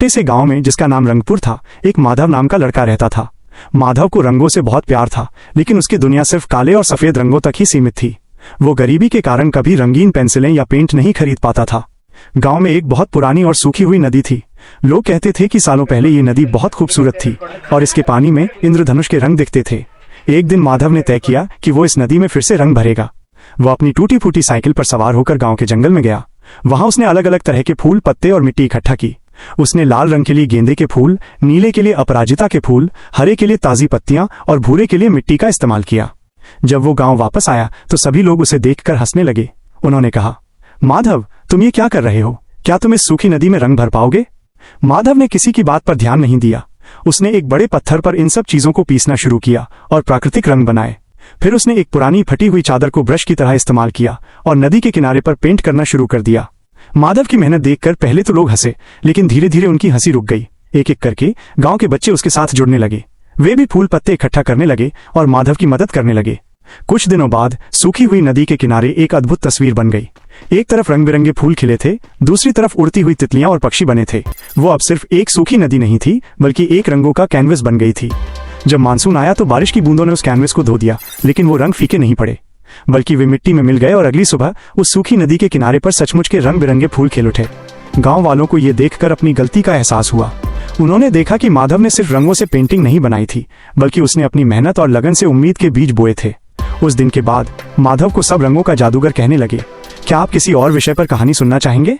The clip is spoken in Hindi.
छोटे से गांव में जिसका नाम रंगपुर था, एक माधव नाम का लड़का रहता था। माधव को रंगों से बहुत प्यार था, लेकिन उसकी दुनिया सिर्फ काले और सफेद रंगों तक ही सीमित थी। वो गरीबी के कारण कभी रंगीन पेंसिलें या पेंट नहीं खरीद पाता था। गांव में एक बहुत पुरानी और सूखी हुई नदी थी। लोग कहते थे कि सालों पहले ये नदी बहुत खूबसूरत थी और इसके पानी में इंद्रधनुष के रंग दिखते थे। एक दिन माधव ने तय किया कि वो इस नदी में फिर से रंग भरेगा। वो अपनी टूटी फूटी साइकिल पर सवार होकर गांव के जंगल में गया। वहां उसने अलग अलग तरह के फूल, पत्ते और मिट्टी इकट्ठा की। उसने लाल रंग के लिए गेंदे के फूल, नीले के लिए अपराजिता के फूल, हरे के लिए ताजी पत्तियां और भूरे के लिए मिट्टी का इस्तेमाल किया। जब वो गांव वापस आया तो सभी लोग उसे देखकर हंसने लगे। उन्होंने कहा, माधव, तुम ये क्या कर रहे हो? क्या तुम इस सूखी नदी में रंग भर पाओगे? माधव ने किसी की बात पर ध्यान नहीं दिया। उसने एक बड़े पत्थर पर इन सब चीजों को पीसना शुरू किया और प्राकृतिक रंग बनाए। फिर उसने एक पुरानी फटी हुई चादर को ब्रश की तरह इस्तेमाल किया और नदी के किनारे पर पेंट करना शुरू कर दिया। माधव की मेहनत देखकर पहले तो लोग हंसे, लेकिन धीरे धीरे उनकी हंसी रुक गई। एक एक करके गांव के बच्चे उसके साथ जुड़ने लगे। वे भी फूल पत्ते इकट्ठा करने लगे और माधव की मदद करने लगे। कुछ दिनों बाद सूखी हुई नदी के किनारे एक अद्भुत तस्वीर बन गई। एक तरफ रंग बिरंगे फूल खिले थे, दूसरी तरफ उड़ती हुई तितलियां और पक्षी बने थे। वो अब सिर्फ एक सूखी नदी नहीं थी, बल्कि एक रंगों का कैनवस बन गई थी। जब मानसून आया तो बारिश की बूंदों ने उस कैनवस को धो दिया, लेकिन वो रंग फीके नहीं पड़े, बल्कि वे मिट्टी में मिल गए और अगली सुबह उस सूखी नदी के किनारे पर सचमुच के रंग बिरंगे फूल खिल उठे। गांव वालों को ये देखकर अपनी गलती का एहसास हुआ। उन्होंने देखा कि माधव ने सिर्फ रंगों से पेंटिंग नहीं बनाई थी, बल्कि उसने अपनी मेहनत और लगन से उम्मीद के बीज बोए थे। उस दिन के बाद माधव को सब रंगों का जादूगर कहने लगे। क्या आप किसी और विषय पर कहानी सुनना चाहेंगे?